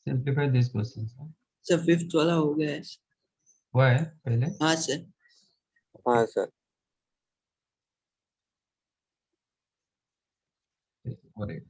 Simplify this question. Sir fifth वाला हो गया है। हुआ है पहले? हाँ सर। हाँ सर। और एक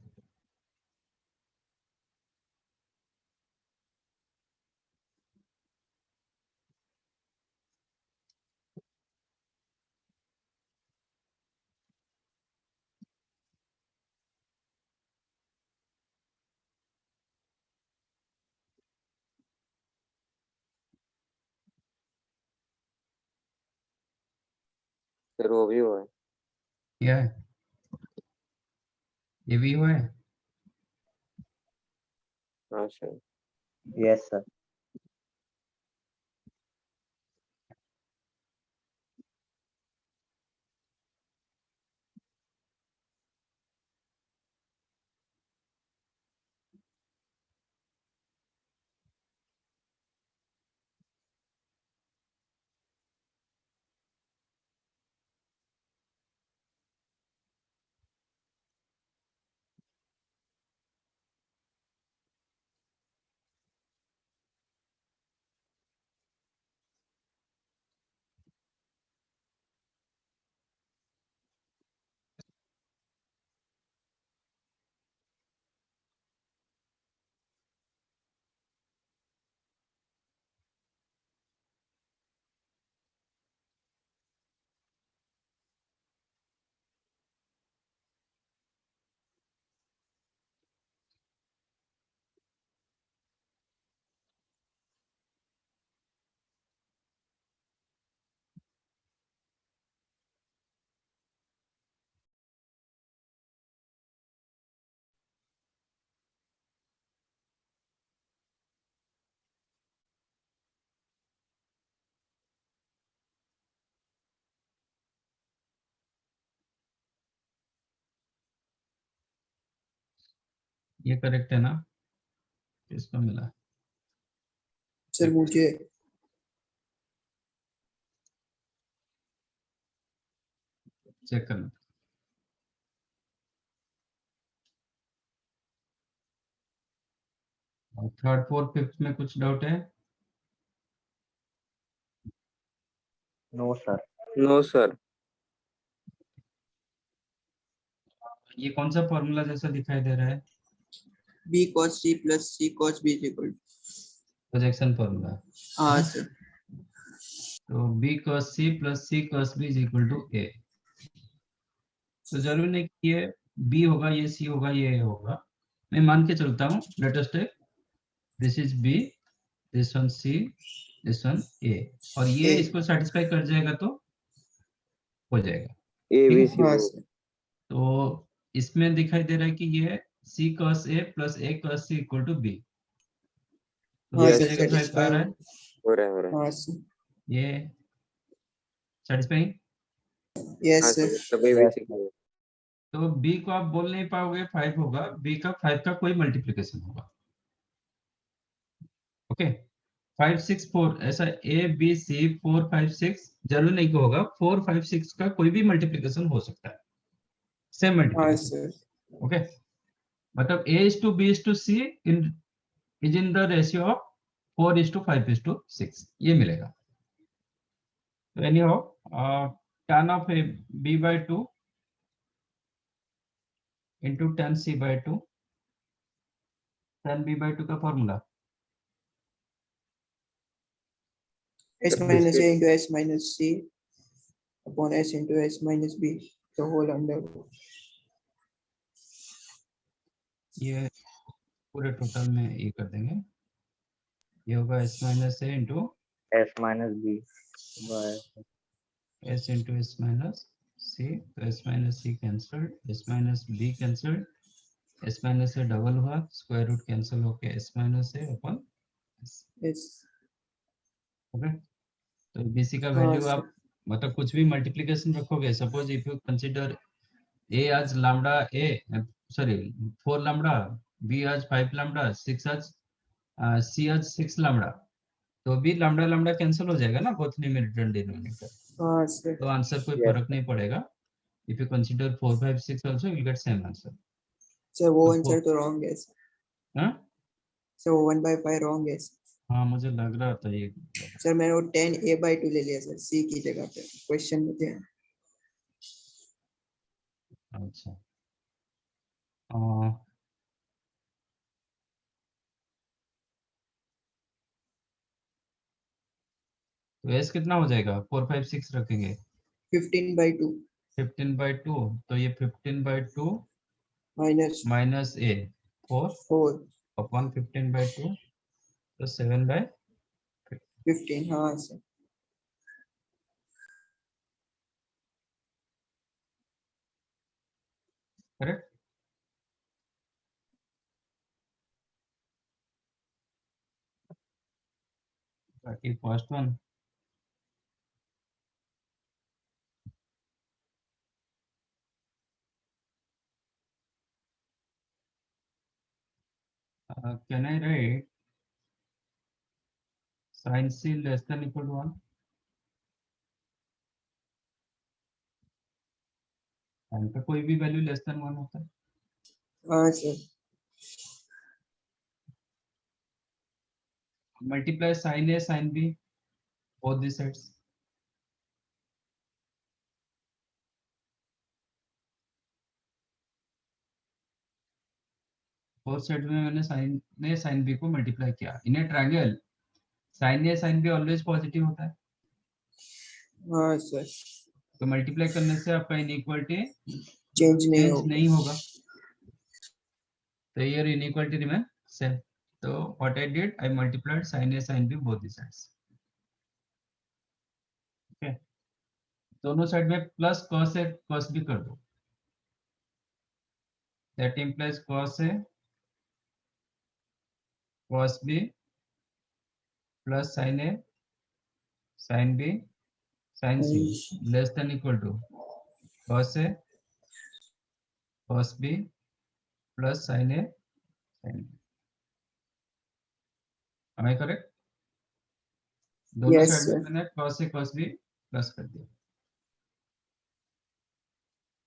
सर वो भी हुआ है। क्या है? ये भी हुआ है? हाँ सर। Yes sir. ये करेक्ट है ना? किसको मिला? सर मुझे चेक करना। और थर्ड फोर्थ फिफ्थ में कुछ डाउट है? No sir. No sir. ये कौन सा फॉर्मूला जैसा दिखाई दे रहा है? b cos c plus c cos b is equal to। Projection formula. हाँ सर। तो b cos c plus c cos b is equal to a। तो जरूरी नहीं कि ये b होगा, ये c होगा, ये a होगा। मैं मान के चलता हूँ, let us take this is b, this one c, this one a, और ये A। इसको सेटिस्फाई कर जाएगा तो हो जाएगा। ए ठीक बी है? सी हाँ वो। सर। तो इसमें दिखाई दे रहा है कि ये c cos a plus a cos c equal to b। तो हाँ ये सर Yes, सेटिस्फाई सेटिस्फाई कर रहा है? हो रहा है हो रहा है। हाँ सर। ये सेटिस्फाई। यस हाँ सर। सर तभी भी यस सी सर। तो b को आप बोल नहीं पाओगे 5 होगा, b का 5 का कोई मल्टीप्लिकेशन होगा। ओके, 5 6 4 ऐसा a b c 4 5 6 जरूर नहीं कि होगा, 4 5 6 का कोई भी मल्टीप्लिकेशन हो सकता है, सेम हाँ मल्टीप्लिकेशन। सर। ओके, मतलब a is to b is to c is in the ratio of 4 is to 5 is to 6, ये मिलेगा। तो any how tan of a b by 2 into tan c by 2, tan b by 2 का formula s minus a into s minus c upon s into s minus b the whole under root। ये पूरे total में ये कर देंगे, ये होगा s minus a into s minus b by s into s minus c, तो s minus c cancelled, s minus b cancelled, s minus a double हुआ, स्क्वायर रूट कैंसिल होके s minus a अपन s। Yes. Okay, तो bc का हाँ value sir. आप मतलब कुछ भी मल्टीप्लिकेशन रखोगे, suppose if you consider a as lambda a, sorry 4 lambda, b as 5 lambda, 6 as c as 6 lambda, तो भी लैम्डा लैम्डा कैंसिल हो जाएगा ना बोथ न्यूमरेटर एंड डिनोमिनेटर, हाँ सर। तो आंसर कोई यस फर्क नहीं पड़ेगा। If you consider 4 5 6 also you will get same answer. Sir वो तो आंसर तो रॉन्ग है सर। हाँ So 1/5 wrong है हाँ मुझे लग रहा था ये सर, मैंने वो 10a/2 ले लिया सर c की जगह पे क्वेश्चन में थे। अच्छा तो एस कितना हो जाएगा 4 5 6 रखेंगे 15/2 15/2 तो ये 15/2 minus माइनस ए 4 4 अपॉन 15/2 तो 7/15 15 हाँ सर। करेक्ट बाकी first one can I write sin c less than equal to 1 sin का कोई भी वैल्यू लेस देन 1 होता है हाँ sir. Multiply sin a sin b both the sides both side में मैंने sin ने sin b को मल्टीप्लाई किया in a triangle sin a sin b always positive होता है हाँ सर। तो मल्टीप्लाई करने से आपका इनइक्वालिटी चेंज नहीं चेंज होगा। नहीं होगा तो ये इनइक्वालिटी रिमेन सेम तो what I did I multiplied sin a sin b both the sides okay दोनों साइड में plus cos a cos b कर दो that implies cos a cos b plus sin a sin b sin c less than equal to cos a cos b plus sin a sin b am I correct दोनों Yes, side में sir. मैंने cos a cos b plus कर दिया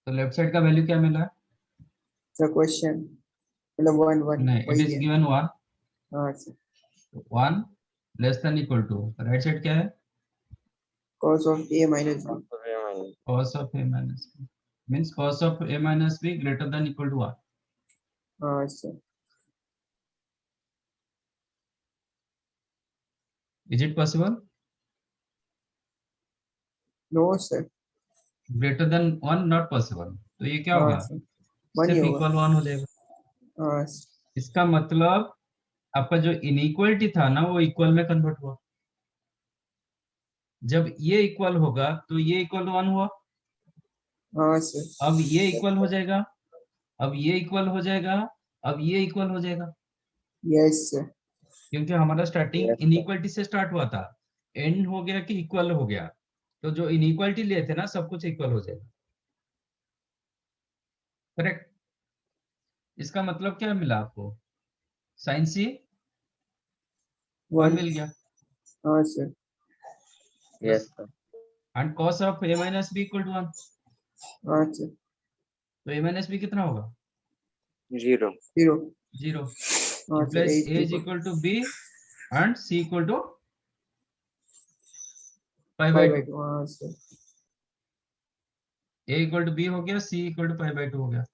तो left side का value क्या मिला The question मतलब 1 1 नहीं इट वही इज है। गिवन 1 हाँ sir. 1 less than equal to right side क्या है Cos of a minus b। cos of a minus b means cos of a minus b greater than equal to 1 हाँ sir. is it possible No sir। greater than 1 not possible तो ये क्या हाँ होगा sir. 1 ही सिर्फ होगा। Equal 1 हो जाएगा हाँ सर। इसका मतलब आपका जो इनइक्वालिटी था ना वो इक्वल में कन्वर्ट हुआ जब ये इक्वल होगा तो ये इक्वल 1 हुआ हाँ सर। अब ये इक्वल हो जाएगा अब ये इक्वल हो जाएगा अब ये इक्वल हो जाएगा Yes sir। क्योंकि हमारा स्टार्टिंग Yes, sir. इनइक्वालिटी से स्टार्ट हुआ था एंड हो गया कि इक्वल हो गया तो जो इनइक्वालिटी लिए थे ना सब कुछ इक्वल हो जाएगा करेक्ट इसका मतलब क्या मिला आपको साइन सी 1 मिल गया हाँ sir. Yes, sir. And cos of a minus b equal to 1 हाँ सर। तो a minus b कितना होगा 0 0। 0 हाँ sir. implies a 8 is equal to b and c equal to pi by 2 5/2। हाँ sir. a equal to b हो गया c equal to pi by 2 हो गया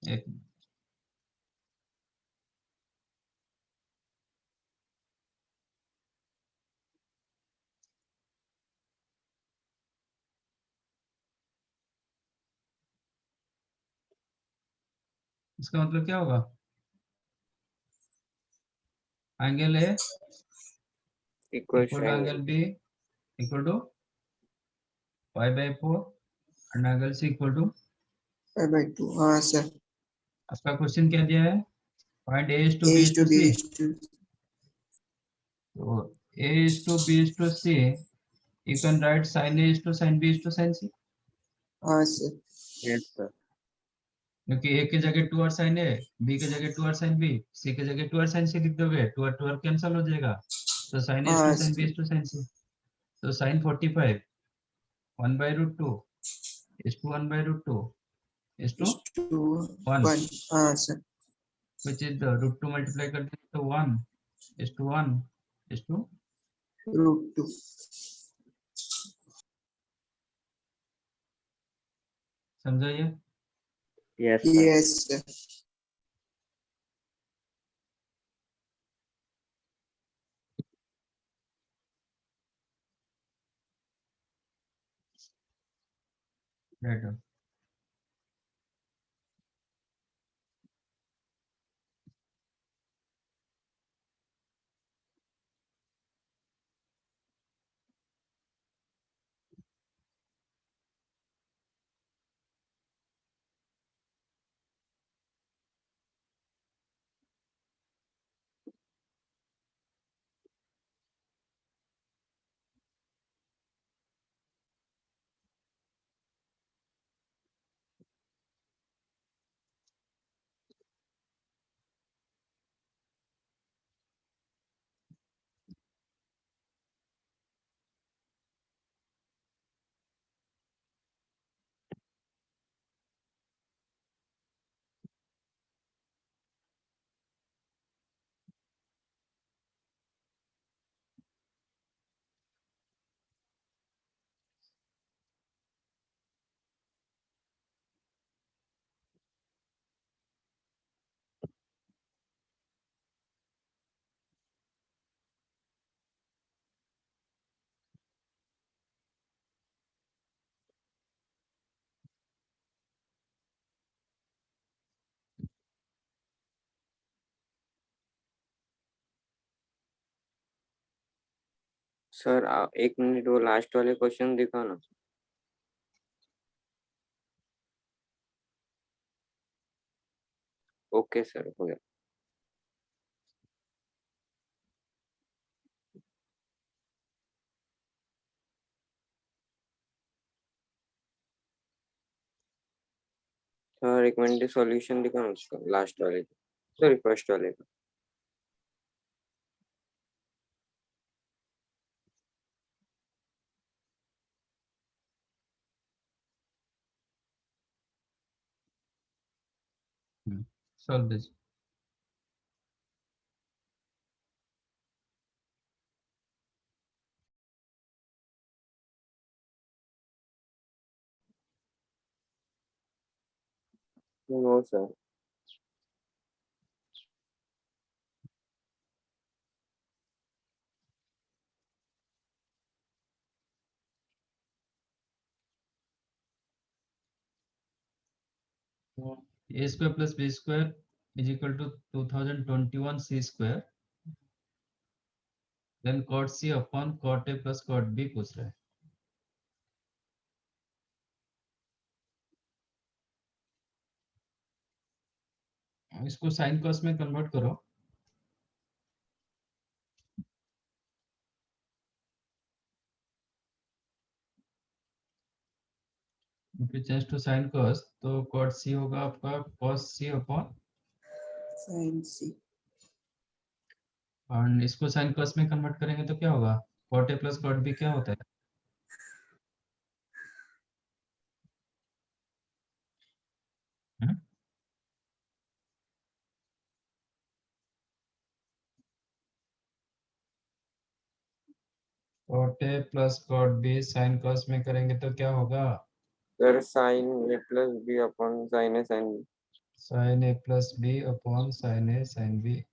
एक इसका मतलब क्या होगा angle a equal equal to angle b equal to pi by 4 and angle c equal to 5/2। हाँ सर। आपका क्वेश्चन क्या दिया है point a is to A b is is to to b c is to तो a is to b is to c you can write sin a is to sin b is to sin c हाँ sir. Yes, sir. क्योंकि a की जगह 2 और sin a b की जगह 2 और sin b c की जगह 2 और sin c लिख दोगे 2 और कैंसिल हो जाएगा तो sin a is हाँ to sin b sir. is to sin c तो sin 45 1 by root 2 is to 1 by root 2 is to is to 1, 1. हाँ sir. which is the root 2 multiply कर दें तो 1 is to 1 is to Root 2. समझा ये? Yes, sir. Yes sir. Right. Sir एक minute वो last वाले क्वेश्चन दिखाओ ना. ओके सर, हो गया. सर एक मिनट सॉल्यूशन दिखाओ ना उसका, लास्ट वाले, सॉरी फर्स्ट वाले का. Solve this. No sir. A square plus B square is equal to 2021 C square. Then cot C upon cot A plus cot B पूछ रहा है. इसको साइन कॉस में कन्वर्ट करो. If you change to sin cos तो cot C होगा आपका cos C upon, Sin C. और इसको sin cos में कन्वर्ट करेंगे तो क्या होगा? cot A plus cot B क्या होता है? cot A plus cot B sin cos में करेंगे तो क्या होगा? Sir sine A plus b upon sine a sine b. sin A plus B upon sin A sin B.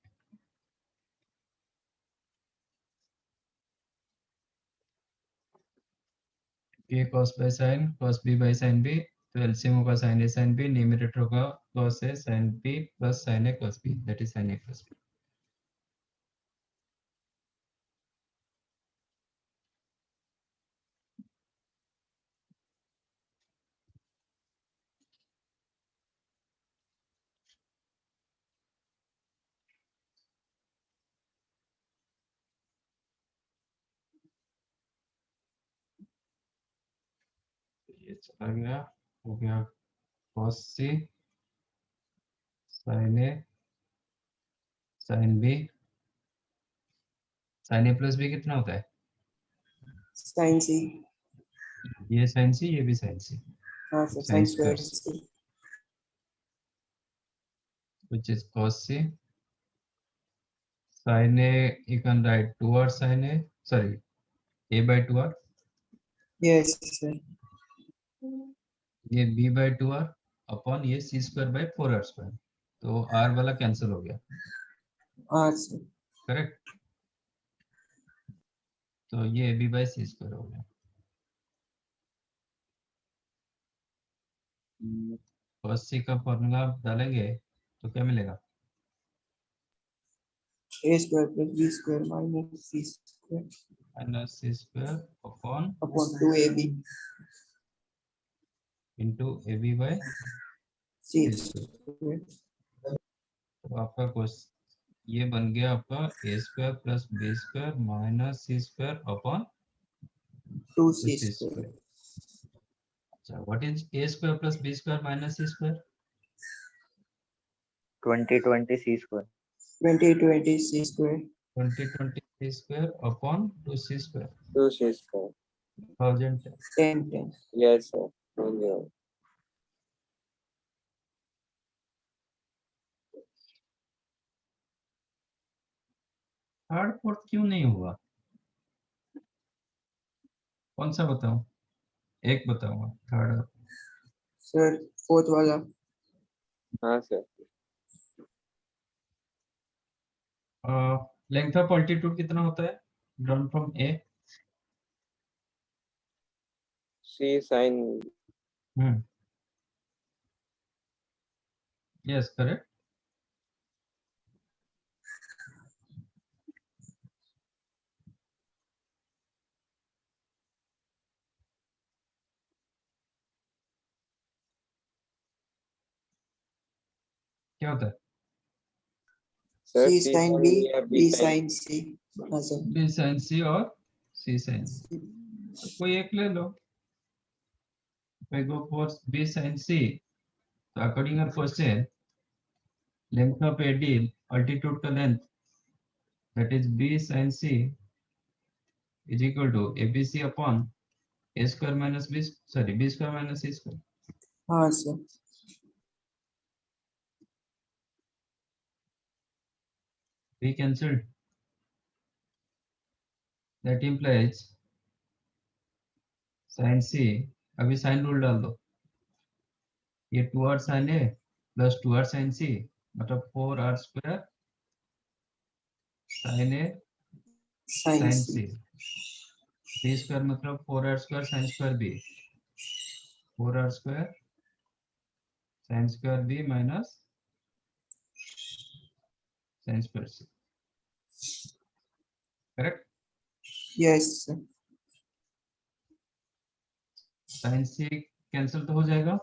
A cos by sin, cos B by sin B, तो LCM होगा sin A sin B, numerator होगा cos A sin B plus sin A cos B, that is sin A plus B. ये चला गया, हो गया cos C sin A sin B, sin A plus B कितना होता है? Sin C. ये sin C, ये भी sin C. हाँ sir. Sin Sin square square. C. which is cos C. Sin A, you can write 2r sin A, sorry, A by 2r. Yes, sir. ये b by 2r upon ये c square by 4r square, तो r वाला cancel हो गया, Sir. Correct. तो ये b by c square हो गया। cos c का फॉर्मूला आप डालेंगे तो क्या मिलेगा? A square plus B square minus C square minus c square upon upon 2AB into A B by C c square. square. तो आपका ये बन गया आपका a square plus b square minus c square upon 2C c square. Square. अच्छा, what is a square plus b square minus c square? 2020 C square. 2020 C square. 2020 c square upon 2c square 2C square. 1010। 10. Yes, sir. Okay. Third fourth क्यों नहीं हुआ? कौन सा बताऊं? एक बताऊंगा third. Sir, fourth wala. हाँ sir. लेंथ ऑफ अल्टीट्यूड कितना होता है drawn from A? C sin. Yes correct. क्या होता है? Sir, C C sin sin B, या B B sin. sin C. हाँ sir. बी साइन सी और सी साइन सी, कोई एक ले लो। If I go for b sin c, तो according our question, length of AD, altitude का length, that is b sin c is equal to abc upon a square minus b, sorry, b square minus c square. हाँ sir. B cancelled. That implies sin c, अभी sin rule डाल दो, ये 2r sin a plus 2r sin c मतलब 4r square sin a Sin sin C. c, b square मतलब 4r square sin square b, 4r square sin square b minus sin square c, correct. Yes sir. sin c cancel तो हो जाएगा,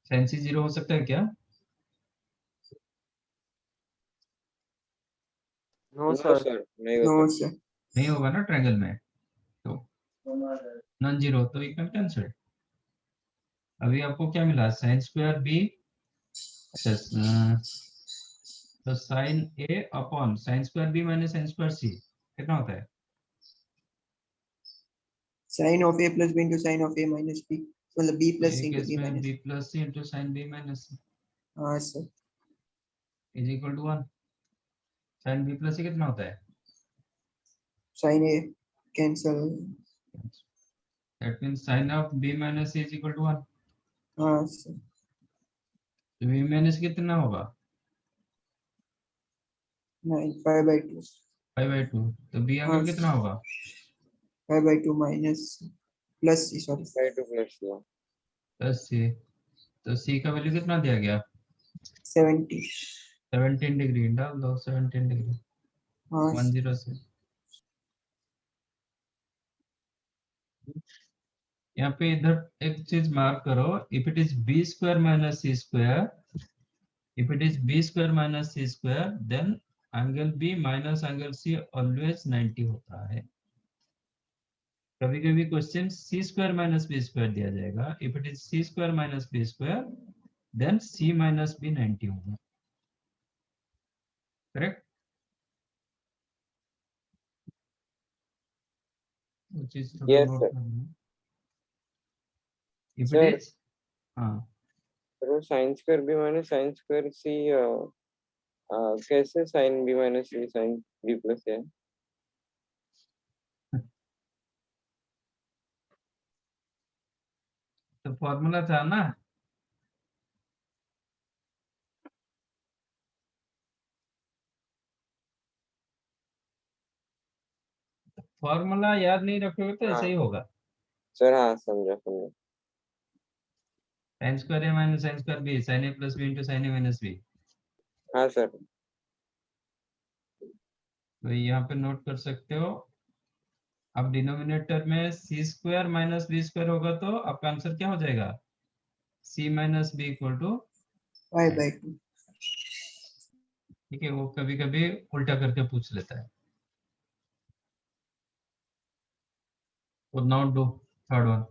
sin c 0 हो सकता है क्या? No sir. नहीं होता. No sir. नहीं होगा ना ट्रायंगल में, तो नॉन जीरो, तो यू कैन कैंसिल। अभी आपको क्या मिला? sin स्क्वायर b, तो sin a upon sin square b minus sin square c कितना होता है? Sin of A plus B into sin of A minus B. मतलब B plus C एक into B इसमें minus. b plus c into sin b minus c हाँ sir. Is equal to 1। sin b plus c कितना होता है? Sin A cancel. That means sin of b minus c is equal to 1। हाँ sir. तो b minus कितना होगा? 9 5/2. 5/2, तो b हाँ एंगल कितना होगा? 5/2 minus plus C, sorry. 5 to plus 1. Plus c, तो c का वैल्यू कितना दिया गया? 70. 17 डिग्री डाल दो, 17 डिग्री हाँ 10 से। यहाँ पे इधर एक चीज मार्क करो, if it is b square minus c square, if it is b square minus c square, then angle b minus angle c always 90 होता है। कभी कभी question c square minus B square दिया जाएगा, if it is c square minus B square, then c minus b 90 होगा, correct. वो चीज थोड़ा Yes नोट sir. करना। If Sir. इट इज, हाँ तो sine square B minus sine square सी कैसे साइन बी माइनस सी साइन बी प्लस है? तो फॉर्मूला था ना, फॉर्मूला याद नहीं रखोगे तो ऐसे ही होगा। सर हाँ समझा समझा। Sine square A minus sine square B, sine A plus B into sine A minus B. हाँ सर। तो यहाँ पे नोट कर सकते हो। अब डिनोमिनेटर में C square minus B square होगा तो आपका आंसर क्या हो जाएगा, C minus B equal to. y by 2. ठीक है, वो कभी कभी उल्टा करके पूछ लेता है। तो now do third one.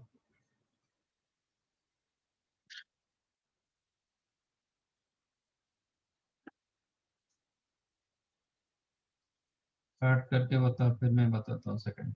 Start करके बताओ, फिर मैं बताता हूँ सेकंड।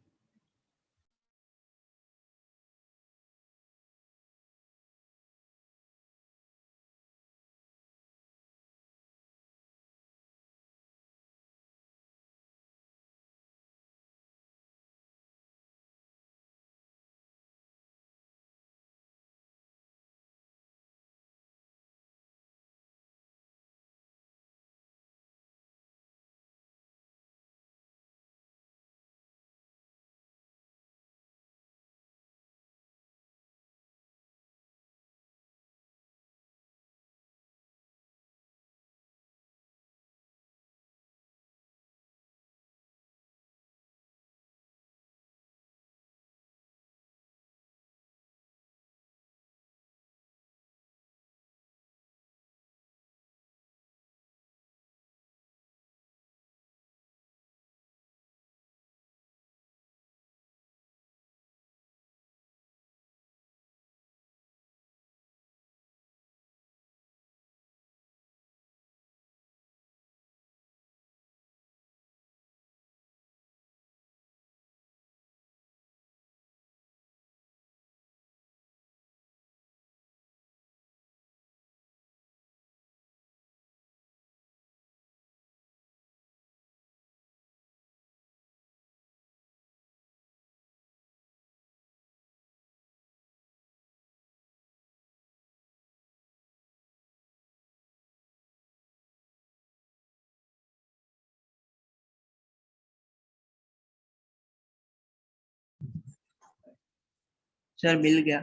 सर मिल गया।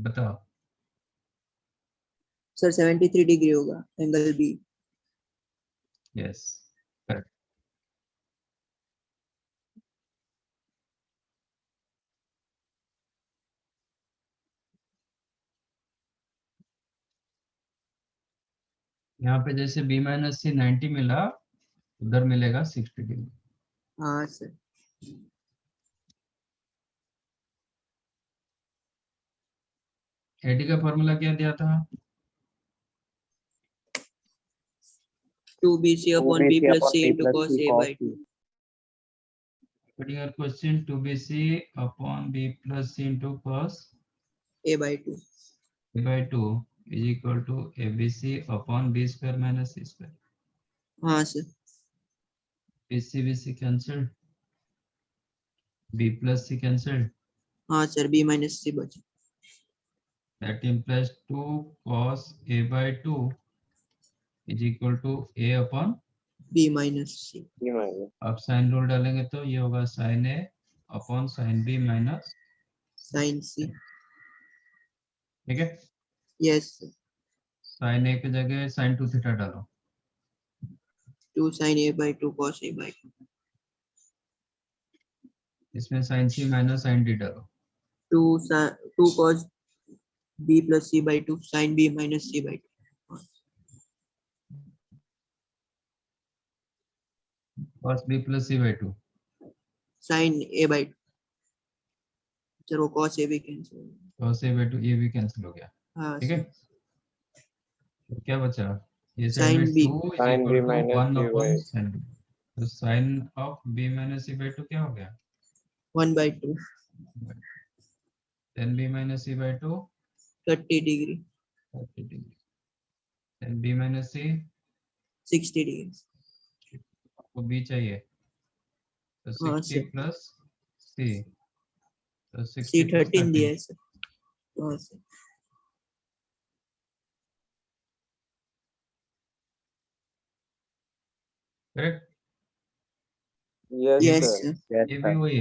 बताओ। सर 73 डिग्री होगा एंगल बी। Yes, correct. यहाँ पे जैसे बी माइनस सी 90 मिला, उधर मिलेगा 60 डिग्री। हाँ सर। एडी का फॉर्मूला क्या दिया था? 2bc upon b plus c into cos a by 2. Putting your question 2bc upon b plus c into cos a by 2. a by 2 is equal to abc upon b square minus c square. हाँ sir. bc cancelled, b plus c cancelled. हाँ sir b minus c बचा। That implies 2 cos a by 2 is equal to a upon। b minus c। ये minus अब sine rule डालेंगे तो ये होगा sin a upon sin b minus. sin c। ठीक है, यस सर। sin a की जगह sin 2 थीटा डालो। 2 sin a by 2 cos a by 2. इसमें sin c minus sin d डालो। 2 cos b plus c by 2 sin b minus c by 2. cos b plus c by 2। sin a by 2. Sir वो cos a भी cancel हो गया। cos a by 2 ये भी cancel हो गया। हाँ ठीक है, सर। तो क्या बचा, ये साइड sin में b 2 is sine b equal to minus 1 b upon by sin b। तो sin of b minus c by 2 क्या हो गया, 1 by 2. then b minus c by 2 30 degree, 30 degree, then b minus c 60 degrees. को b चाहिए तो हाँ 60 sir, plus c तो 60 C plus 13 दिया 30 है सर। हाँ sir, correct. Yes, yes sir. Sir, Yes, ये भी sir. वही,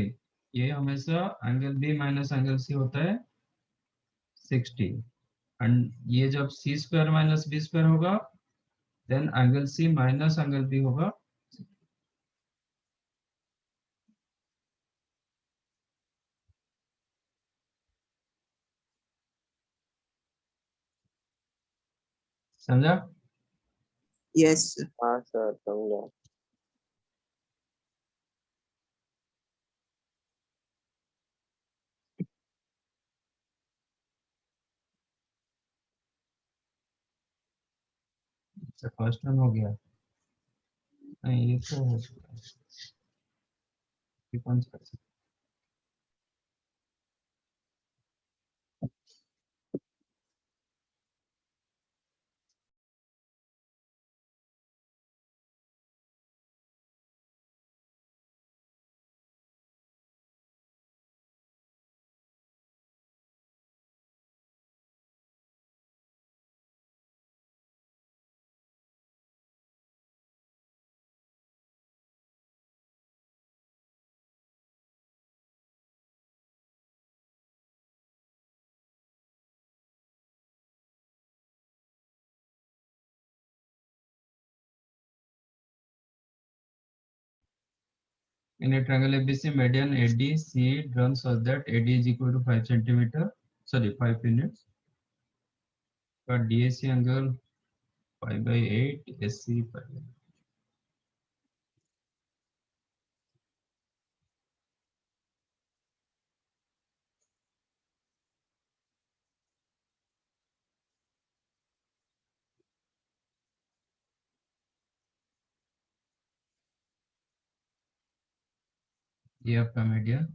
ये हमेशा angle b minus angle c होता है 60 एंड ये जब c square minus B square होगा then angle c minus angle b होगा। समझा? Yes sir. हाँ सर, समझा। फर्स्ट वन हो गया, नहीं ये तो हो चुका है, ये कौन सा है? In a triangle ABC, median ADC drawn such that AD is equal to 5 centimeter, sorry 5 units. का DAC angle pi by 8, SC pi by 8. ये आपका मीडियन,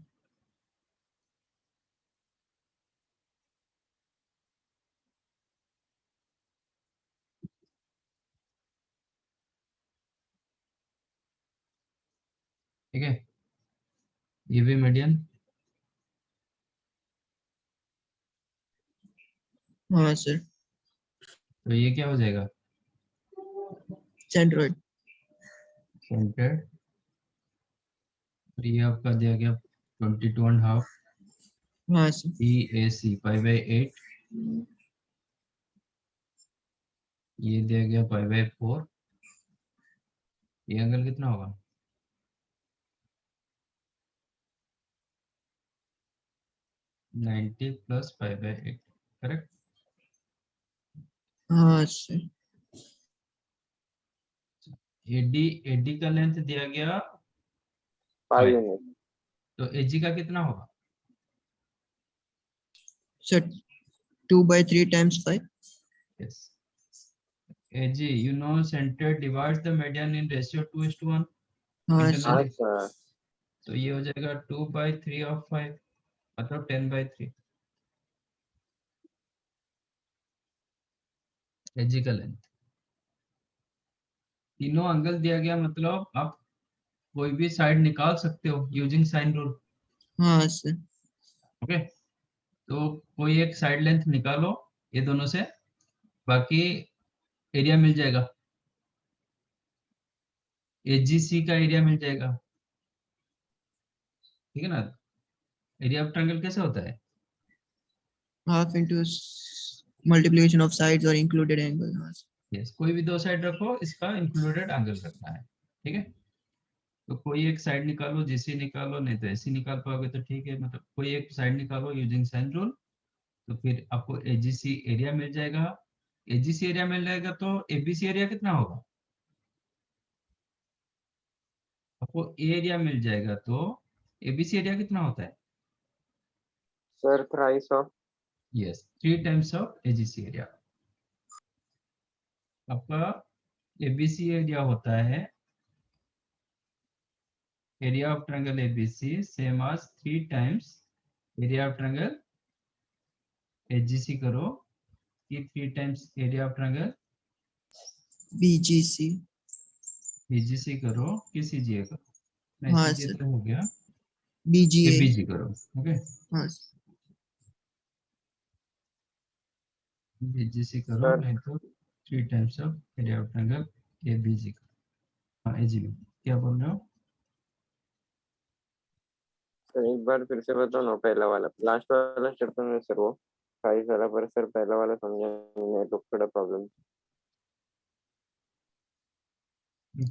ठीक है, ये भी मीडियन, हाँ सर, तो ये क्या हो जाएगा सेंट्रोइड। सेंटर्ड, ये आपका दिया गया 22.5 हाँ सर, DAC pi by 8, ये दिया गया pi by 4, ये एंगल कितना होगा 90 plus pi by 8, करेक्ट। हाँ सर, AD का लेंथ दिया गया 5 5, यूनिट। तो AG का कितना होगा sir 2/3 times 5। yes AG you know center divides the median in ratio 2:1 हाँ internally, सर, हाँ सर। तो ये हो जाएगा 2/3 of 5 मतलब 10/3 AG का लेंथ। तीनों एंगल दिया गया मतलब आप कोई भी साइड निकाल सकते हो यूजिंग साइन रूल, हाँ सर, ओके। तो कोई एक साइड लेंथ निकालो ये दोनों से, बाकी एरिया मिल जाएगा, AGC का एरिया मिल जाएगा, ठीक है ना। एरिया ऑफ ट्रायंगल कैसे होता है half into multiplication of sides और इंक्लूडेड एंगल। हाँ सर, यस कोई भी दो साइड रखो इसका इंक्लूडेड एंगल रखना है, ठीक है। तो कोई एक साइड निकालो, जीसी निकालो, नहीं तो एसी निकाल पाओगे तो ठीक है, मतलब कोई एक साइड निकालो यूजिंग साइन रूल, तो फिर आपको एजीसी एरिया मिल जाएगा। एजीसी एरिया मिल जाएगा तो एबीसी एरिया कितना होगा, आपको ए एरिया मिल जाएगा तो एबीसी एरिया कितना होता है sir thrice of. Yes 3 times of AGC area. आपका एबीसी एरिया होता है area of triangle ABC same as 3 times area of triangle AGC करो कि 3 times area of triangle BGC. BGC करो कि सीजीए करो। नहीं, हाँ सीजीए सर, तो हो गया, BGA. एबीजी करो। ओके, हाँ सर. बीजीसी करो, सर नहीं तो 3 times of area of triangle ABG करो। हाँ, एजीबी क्या बोल रहे हो? सर एक बार फिर से बताओ ना, पहला वाला लास्ट वाला चैप्टर में सर वो 22 वाला, पर सर पहला वाला समझा नहीं तो थोड़ा प्रॉब्लम।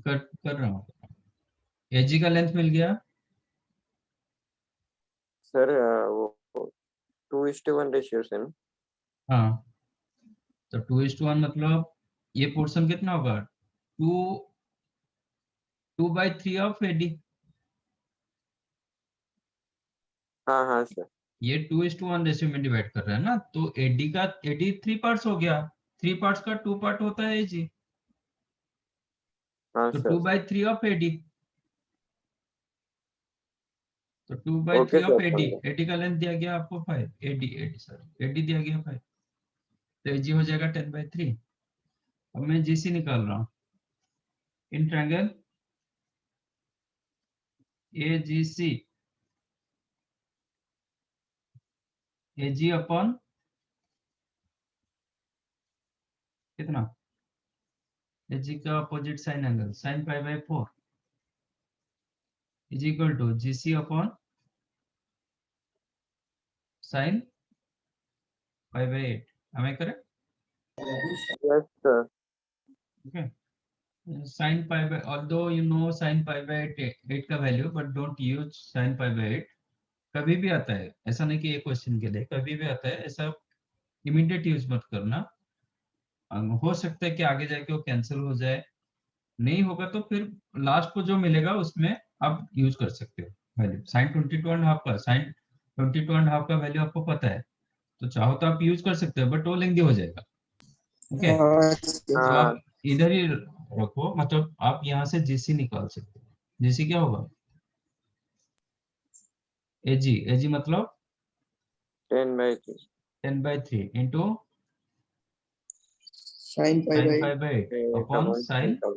कर रहा हूँ। एजी का लेंथ मिल गया। सर वो 2:1 रेशियो से ना। हाँ, तो 2:1 मतलब ये पोर्शन कितना होगा? 2/3 ऑफ एडी। हाँ हाँ सर। ये 2:1 रेशियो में डिवाइड कर रहा है ना, तो एडी का 3 पार्ट्स हो गया। 3 पार्ट्स का 2 पार्ट होता है एजी, हाँ तो सर। 2/3 of AD. तो 2/3 ओके ऑफ सर एडी, समझा। एडी का लेंथ दिया गया आपको 5, एडी सॉरी एडी दिया गया 5, तो एजी हो जाएगा 10/3। अब मैं जीसी निकाल रहा हूँ in triangle AGC, AG upon कितना? एजी का opposite sine angle sin π/4 is equal to GC upon sin π/8। am I correct? Yes sir. Okay, sin π/, although you know sin π/8 का value, but don't use sin π/8। कभी भी आता है, ऐसा नहीं कि ये क्वेश्चन के लिए, कभी भी आता है ऐसा, इमीडिएट यूज मत करना। हो सकता है कि आगे जाके वो कैंसिल हो जाए, नहीं होगा तो फिर लास्ट को जो मिलेगा उसमें आप यूज कर सकते हो वैल्यू। साइन 22.5 का, साइन 22.5 का वैल्यू आपको पता है, तो चाहो तो आप यूज कर सकते हो, बट वो लेंदी हो जाएगा। ओके, हाँ सर. तो हाँ आप इधर ही रखो, मतलब आप यहाँ से जीसी निकाल सकते हो। जीसी क्या होगा? एजी, एजी मतलब 10/3 10/3 into Sin pi sine by 5/8 upon upon sine 4.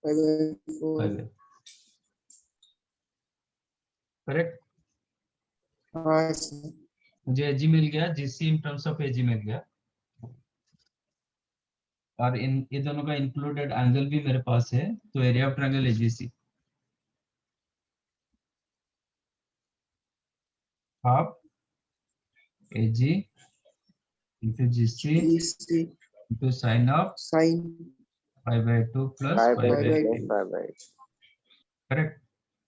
5/8। Correct. हाँ सर. मुझे एजी मिल गया, GC in terms of AG मिल गया, और इन ये दोनों का इंक्लूडेड एंगल भी मेरे पास है, तो area of triangle AGC half AG into GC GC into sine of sin 5/2 plus 5/2 5/2. + 5/2। Correct.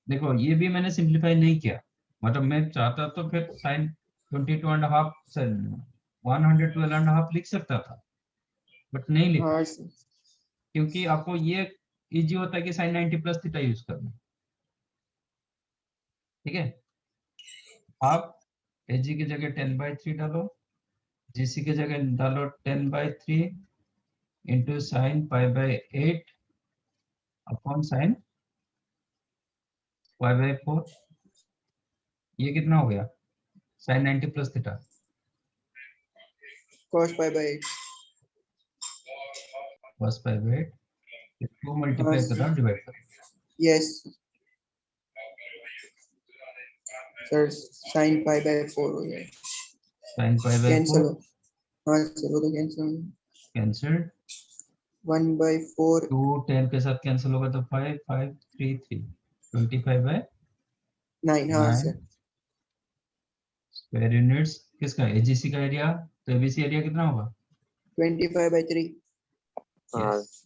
देखो ये भी मैंने सिंप्लीफाई नहीं किया, मतलब मैं चाहता तो फिर साइन 22.5 112.5 लिख सकता था, बट नहीं लिखा, हाँ सर. क्योंकि आपको ये इजी होता है कि साइन 90 प्लस थीटा यूज करना। ठीक है, आप एजी की जगह 10/3 डालो, जीसी की जगह डालो 10/3 इंटू साइन 5/8 अपॉन साइन 5/4। ये कितना हो गया? Sine 90 plus theta Cos pi by 8. Plus 5/8, इसको मल्टीप्लाई हाँ, कर रहा हूँ, डिवाइड कर रहा Yes. Sir sin pi by 4 हो गया. हूँ। Sign 5/4 cancel. हाँ सर, वो तो कैंसिल. कैंसिल्ड, 1/4. 2 10 के साथ कैंसिल होगा तो 5 5 3 3 25/9 9. हाँ सर. स्क्वायर यूनिट्स किसका? एजीसी का एरिया, तो एबीसी एरिया कितना होगा? 25/3. हाँ यस।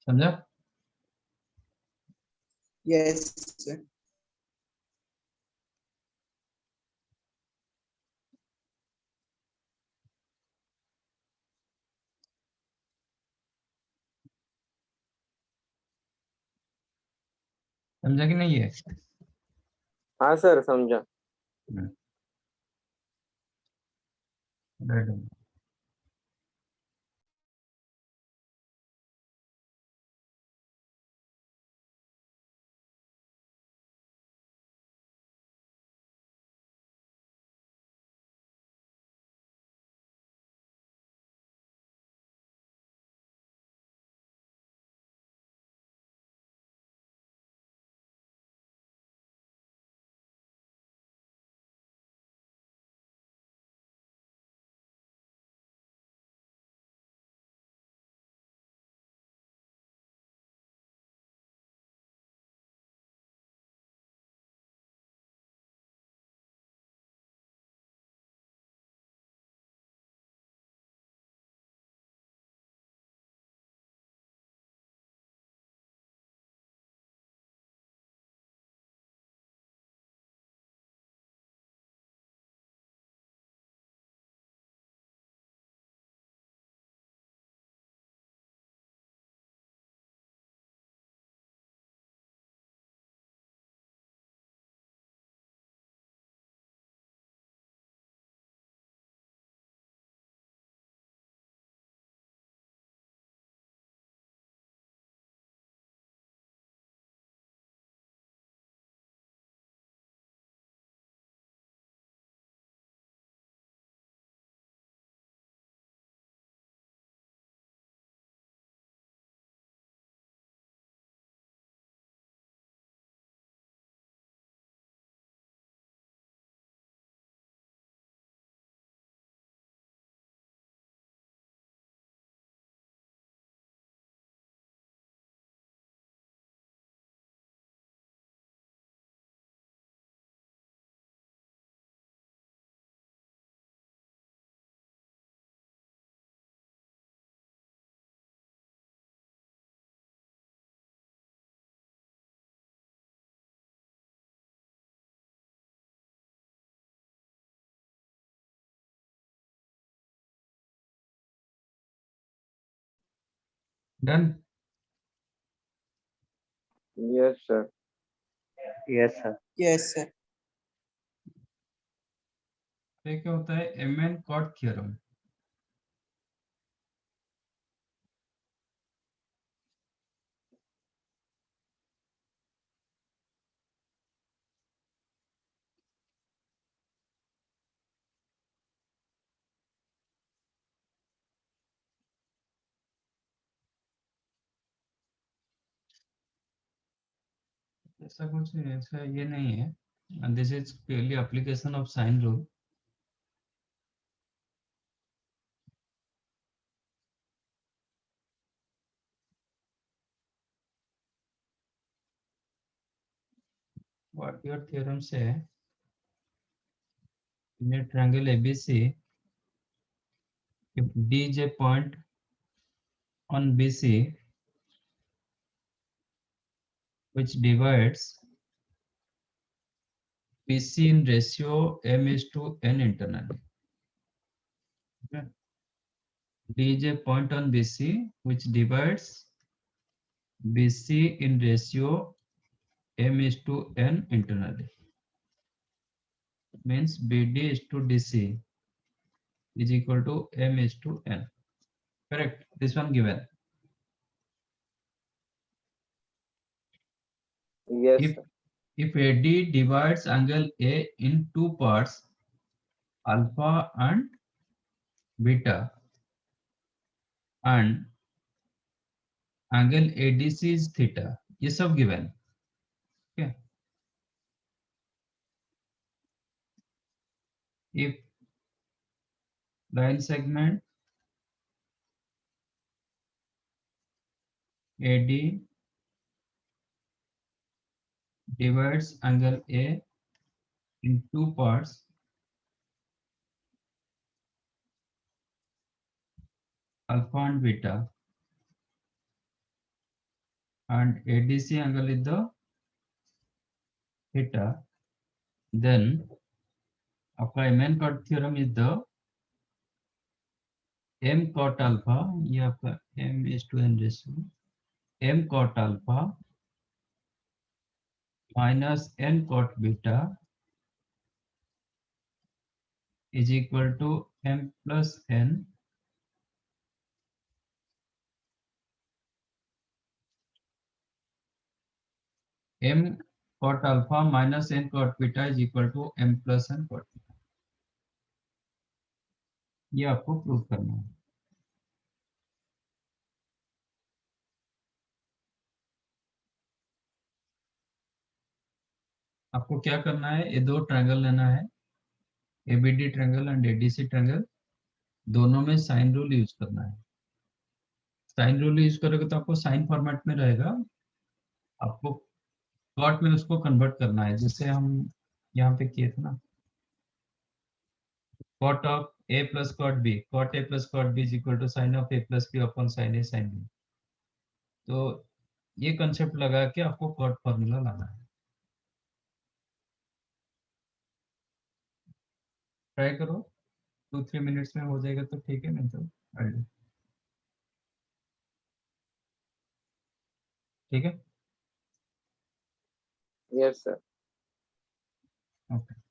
समझा? Yes sir. समझा कि नहीं है? हाँ सर समझा। Right. Done. Yes sir. Yes sir. Yes, sir. ये क्या होता है? M N cot theorem. ऐसा कुछ नहीं, ऐसा ये नहीं है। This is purely application of sine rule. What your theorem से in a triangle ABC, if D is a point on BC which divides BC in ratio m is to n internally. Okay. D is a point on BC which divides BC in ratio m is to n internally. Means BD is to DC is equal to m is to n. Correct. This one given. Yes If sir. if AD divides angle A in two parts, alpha and beta, and angle ADC is theta, ये सब given. Okay. If line segment AD divides angle A in two parts, alpha and beta, and ADC angle is the theta, then आपका MN cot theorem is the M cot alpha, ये आपका M is to N ratio, M cot alpha minus N cot beta is equal to M plus N M cot alpha minus N cot beta is equal to M plus N cot beta. ये आपको prove करना है। आपको क्या करना है? ये दो ट्रायंगल लेना है, ABD triangle and ADC triangle, दोनों में साइन रूल यूज करना है। साइन रूल यूज करोगे तो आपको साइन फॉर्मेट में रहेगा, आपको कॉट में उसको कन्वर्ट करना है, जिससे हम यहाँ पे किए थे ना, cot of a plus cot b, cot a plus cot b is equal to sine of a plus b upon sine a sine b. तो ये कंसेप्ट लगा के आपको कॉट फॉर्मूला लाना है। ट्राई करो, 2-3 मिनट्स में हो जाएगा तो ठीक है, नहीं तो अल्ट। ठीक है, यस सर। ओके।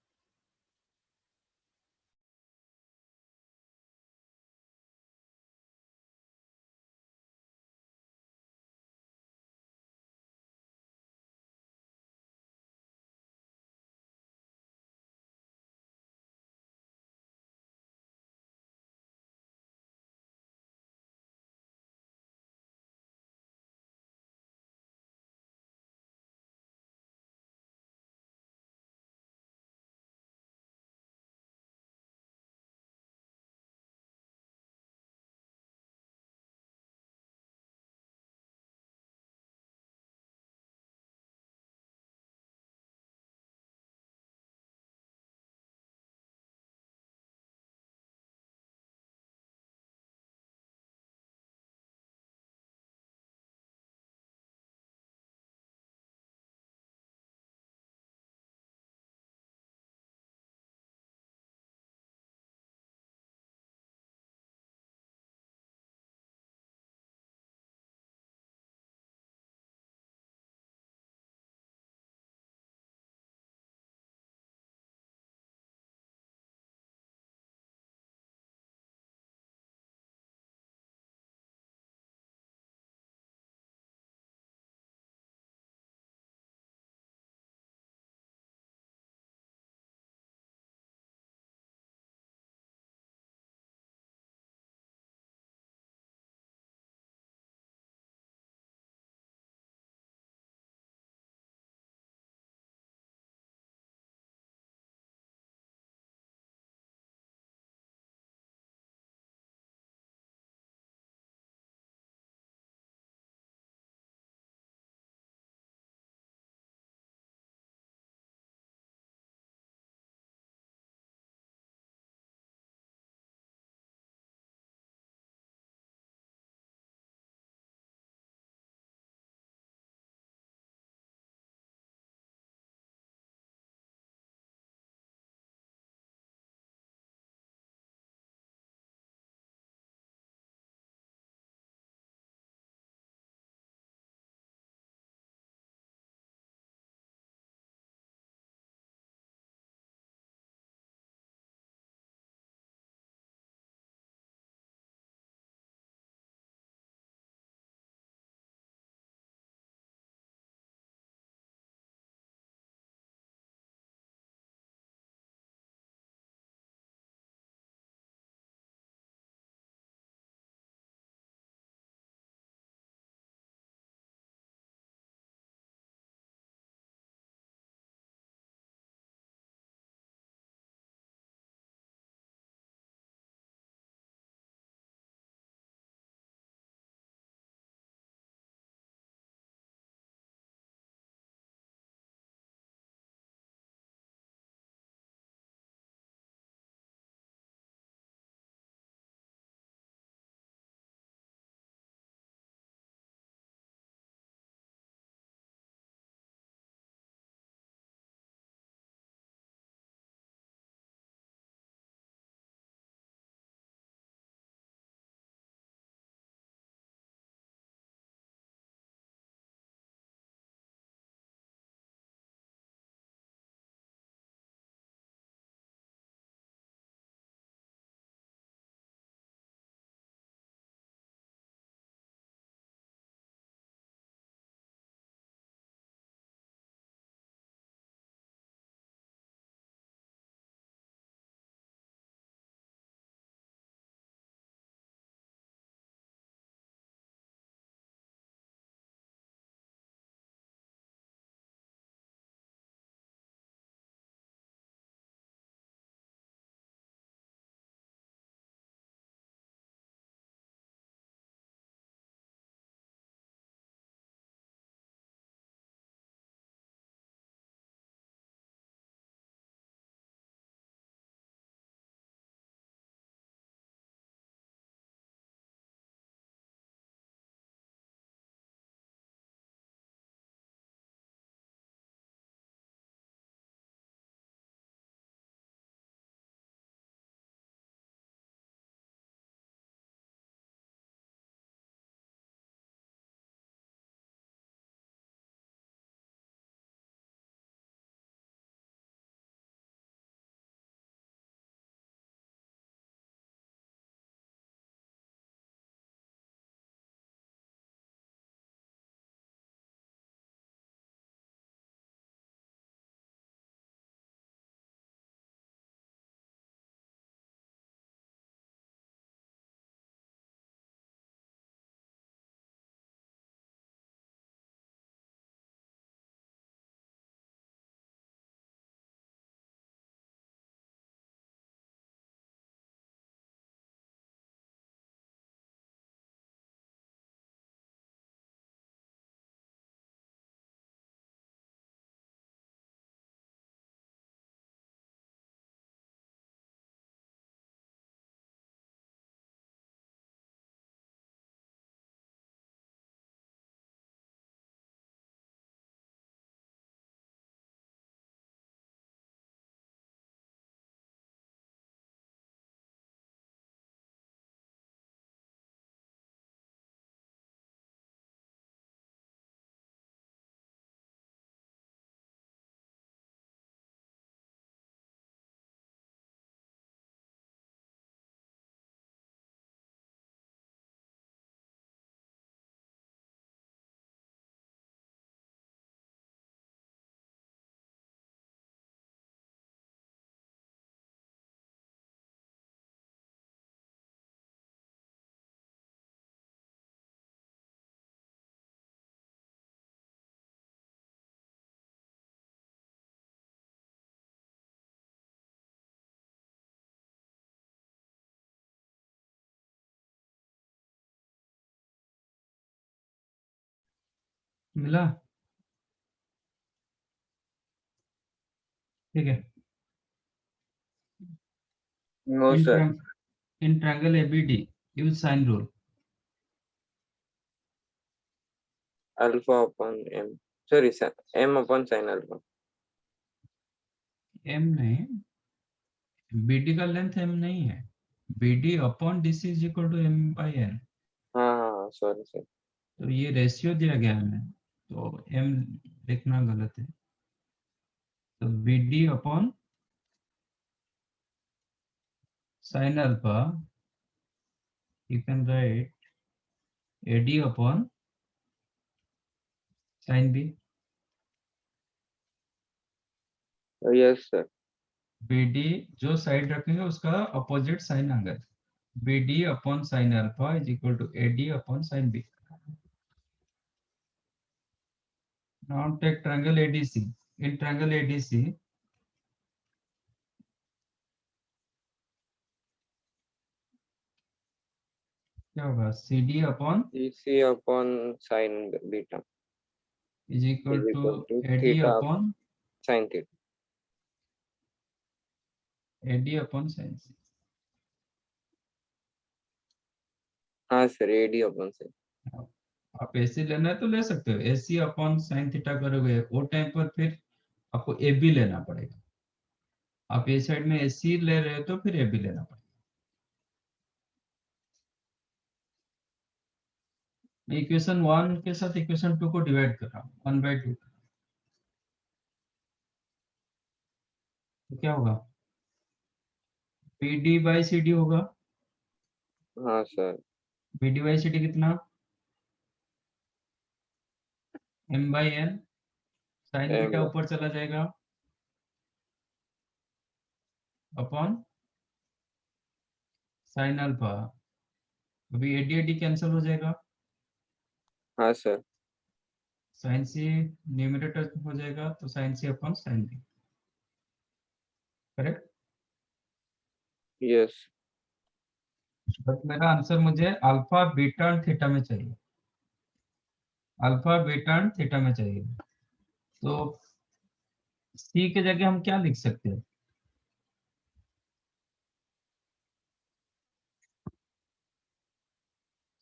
मिला? ठीक है। No in sir, triang- in triangle ABD use sine rule. Alpha upon m, sorry sir, m upon sine alpha. m नहीं, BD का लेंथ m नहीं है, BD upon DC is equal to m by n। हाँ हाँ हाँ, sorry sir. तो ये ratio दिया गया है हमें, तो m लिखना गलत है। तो BD upon sin alpha, you can write AD upon sin B। Yes sir. BD जो साइड रखेंगे उसका अपोजिट साइन आएगा। BD upon sin alpha is equal to AD upon sin B। Now take triangle ADC. In triangle ADC, क्या होगा? CD upon c upon sine beta is equal is to equal to AD theta upon sine theta. AD upon sin C। हाँ sir, AD upon sine. आप AC लेना है तो ले सकते हो, AC अपॉन sin थीटा करोगे वो टाइम पर फिर आपको AB लेना पड़ेगा। आप ए साइड में AC ले रहे हो तो फिर AB लेना पड़ेगा। मैं इक्वेशन 1 के साथ इक्वेशन 2 को डिवाइड कर रहा हूँ 1/2। तो क्या होगा? BD बाई CD होगा। हाँ सर। BD बाई CD कितना? m by n। Sine m theta ऊपर चला जाएगा अपॉन साइन अल्फा। अभी AD AD कैंसिल हो जाएगा, हाँ सर। साइन C न्यूमरेटर हो जाएगा, तो sine C upon sine B। Correct. Yes. But मेरा आंसर मुझे अल्फा बीटा और थीटा में चाहिए, अल्फा बीटा और थीटा में चाहिए। तो C के जगह हम क्या लिख सकते हैं?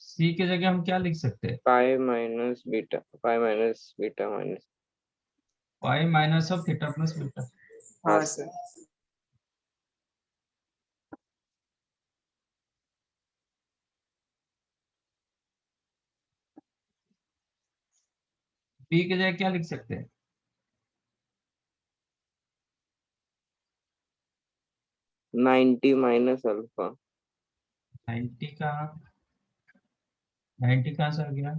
C के जगह हम क्या लिख सकते हैं? Pi minus beta, pi minus beta minus. Pi minus of theta plus beta. हाँ हाँ सर। सर। B के जगह क्या लिख सकते हैं? 90 माइनस अल्फा। 90 का 90 कहाँ से आ गया?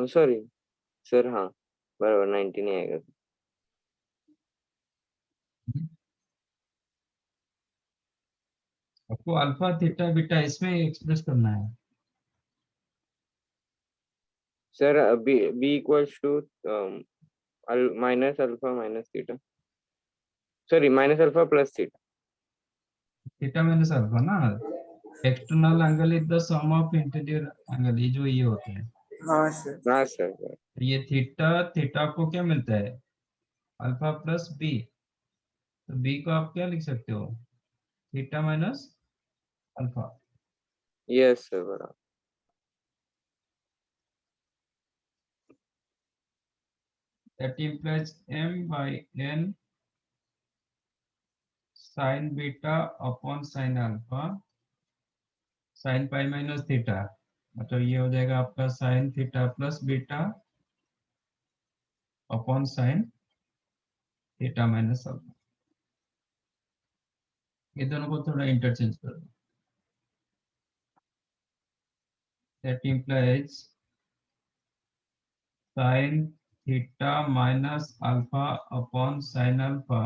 सॉरी सर, हाँ बराबर, 90 नहीं आएगा। आपको अल्फा थीटा बीटा इसमें एक्सप्रेस करना है। Sir B B equals to minus alpha minus theta, sorry minus alpha plus theta. Theta minus alpha ना, external angle is the sum of interior angle, ये जो ये होते हैं। हाँ सर। हाँ सर। ये थीटा थीटा को क्या मिलता है? Alpha plus B. तो बी को आप क्या लिख सकते हो? Theta minus alpha. Yes sir, बराबर। That implies m by n sin beta upon sin alpha sin pi minus theta. मतलब ये हो जाएगा आपका sin theta plus beta upon sin theta minus alpha. ये दोनों को थोड़ा इंटरचेंज कर दो। That implies sin theta minus alpha upon sin alpha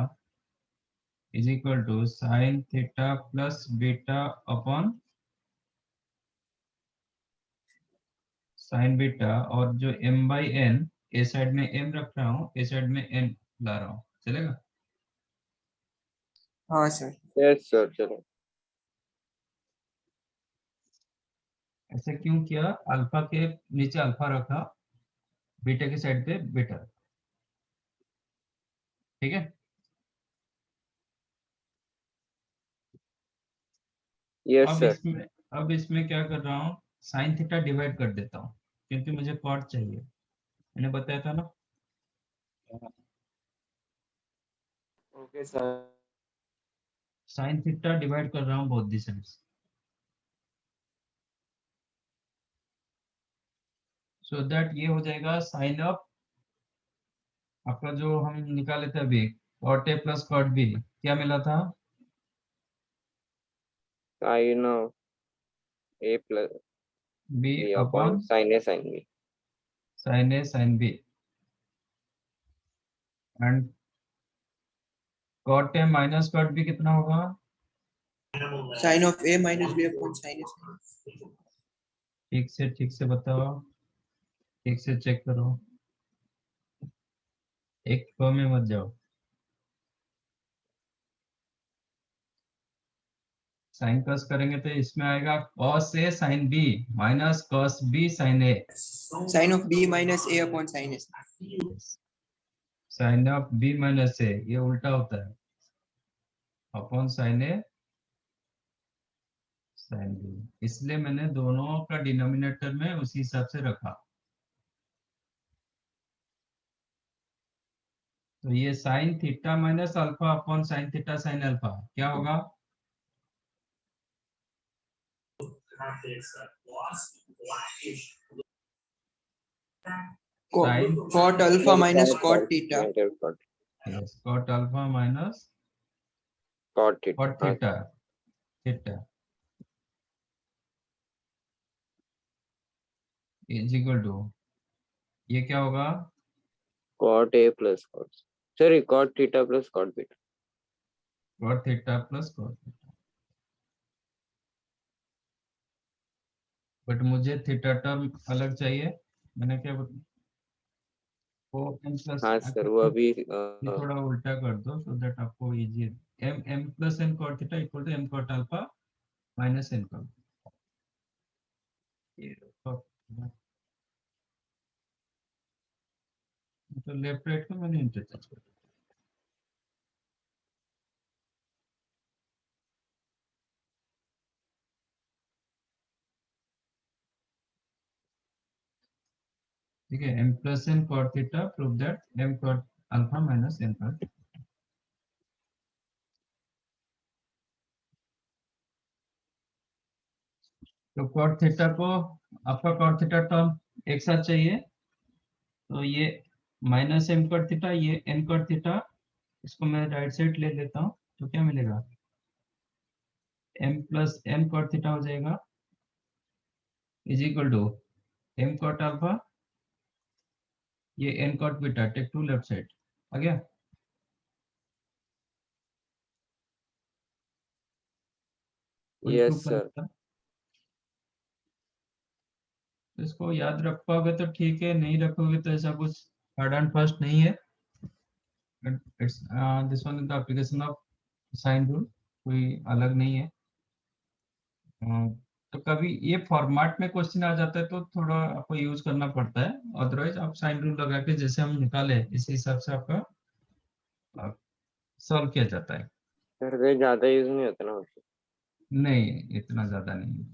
is equal to sin theta plus beta upon sin beta, और जो m by n, A side में m रख रहा हूँ, ए साइड में n ला रहा हूँ, चलेगा? हाँ सर। यस सर, चलो। ऐसे क्यों किया? अल्फा के नीचे अल्फा रखा बीटा की साइड पे बेटर, ठीक है। यस अब सर। इसमें अब इसमें क्या कर रहा हूँ, साइन थीटा डिवाइड कर देता हूँ क्योंकि मुझे कॉट चाहिए, मैंने बताया था ना। Okay sir. Sine theta divide कर रहा हूँ both the sides, so that ये हो जाएगा साइन ऑफ आपका जो हम निकाले थे अभी, cot a plus cot b, क्या मिला था? Sine of a plus b b upon upon sine a sine b. Sine a sine b, and cot a minus cot b कितना होगा? Sin of A minus B upon sin A. ठीक से बताओ, ठीक से चेक करो, एक क में मत जाओ। साइन कस करेंगे तो इसमें आएगा cos A sin B minus cos B sin A, Sin of B minus A upon sin A. Sine of B minus A, ये उल्टा होता है, upon sine A sin B, इसलिए मैंने दोनों का डिनोमिनेटर में उसी हिसाब से रखा। तो ये sine theta minus alpha upon sine theta sine alpha क्या होगा? Sine Cot alpha minus cot theta. Cot alpha minus cot cot theta. Theta, theta is equal to, ये क्या होगा? Cot a plus cot, sorry cot theta plus cot beta. Cot theta plus cot theta, but मुझे theta term अलग चाहिए, मैंने क्या बताया वो m प्लस, हाँ सर वो अभी ये थोड़ा उल्टा कर दो सो दैट आपको easy, m plus n cot theta equal to m cot alpha minus n cot, तो लेफ्ट राइट को मैंने इंटरचेंज कर दिया, ठीक है। m plus n cot theta prove that m cot alpha minus n cot, तो cot theta को आपका कॉट थीटा टर्म एक साथ चाहिए, तो ये माइनस m कॉट थीटा, ये n कॉट थीटा, इसको मैं राइट साइड ले लेता हूँ, तो क्या मिलेगा? m plus n cot theta हो जाएगा is equal to m cot alpha, ये n cot beta, take to left side आ गया। कोई यस प्रूफ करना सर। था? इसको याद रख पाओगे तो ठीक है, नहीं रखोगे तो ऐसा कुछ हार्ड एंड फास्ट नहीं है, it's this one is the application of sine rule, कोई अलग नहीं है। तो कभी ये फॉर्मेट में क्वेश्चन आ जाता है तो थोड़ा आपको यूज करना पड़ता है, अदरवाइज आप साइन रूल लगा के जैसे हम निकाले इसी हिसाब से आपका सॉल्व किया जाता है। सर वे ज्यादा यूज नहीं होता ना। नहीं, इतना ज्यादा नहीं,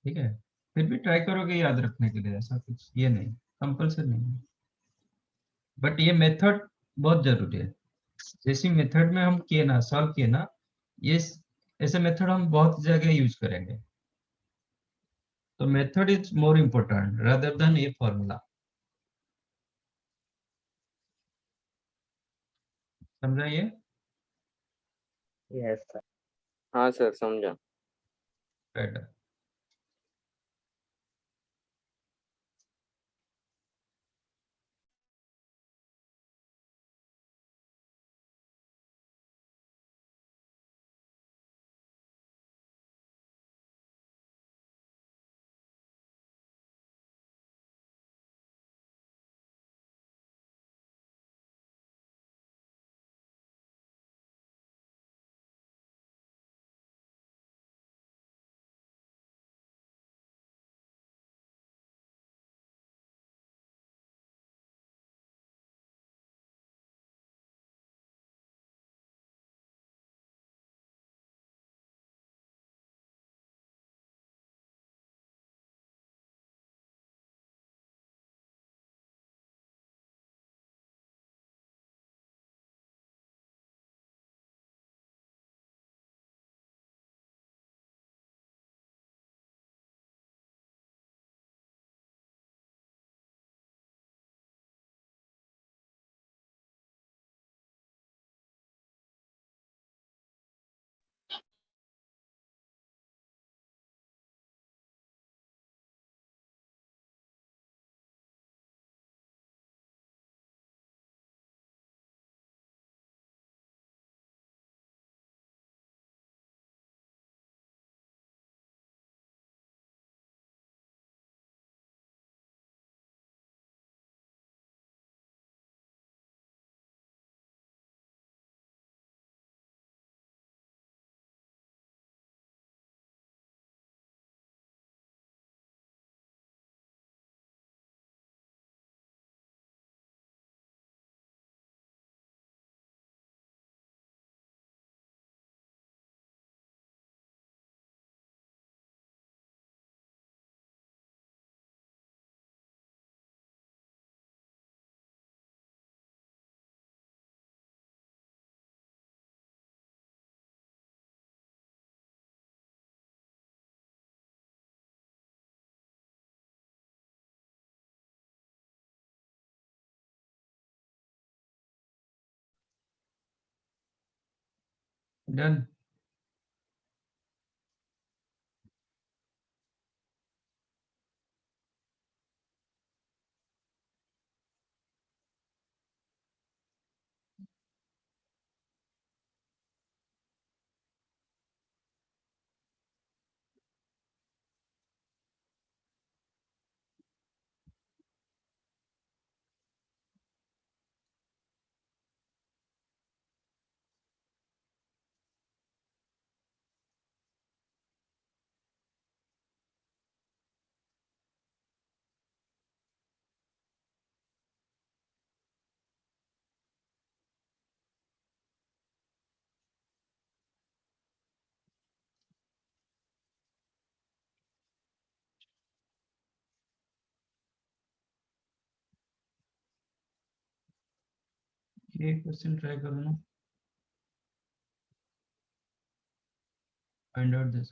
ठीक है। फिर भी ट्राई करोगे याद रखने के लिए, ऐसा कुछ ये नहीं, कंपल्सरी नहीं, बट ये मेथड बहुत जरूरी है। जैसी मेथड में हम किए ना, सॉल्व किए ना, ये ऐसे मेथड हम बहुत जगह यूज करेंगे, तो method is more important rather than ये फॉर्मूला, समझा ये? Yes, sir. हाँ सर समझा। राइट। डन। ये क्वेश्चन ट्राई करो ना, फाइंड आउट दिस।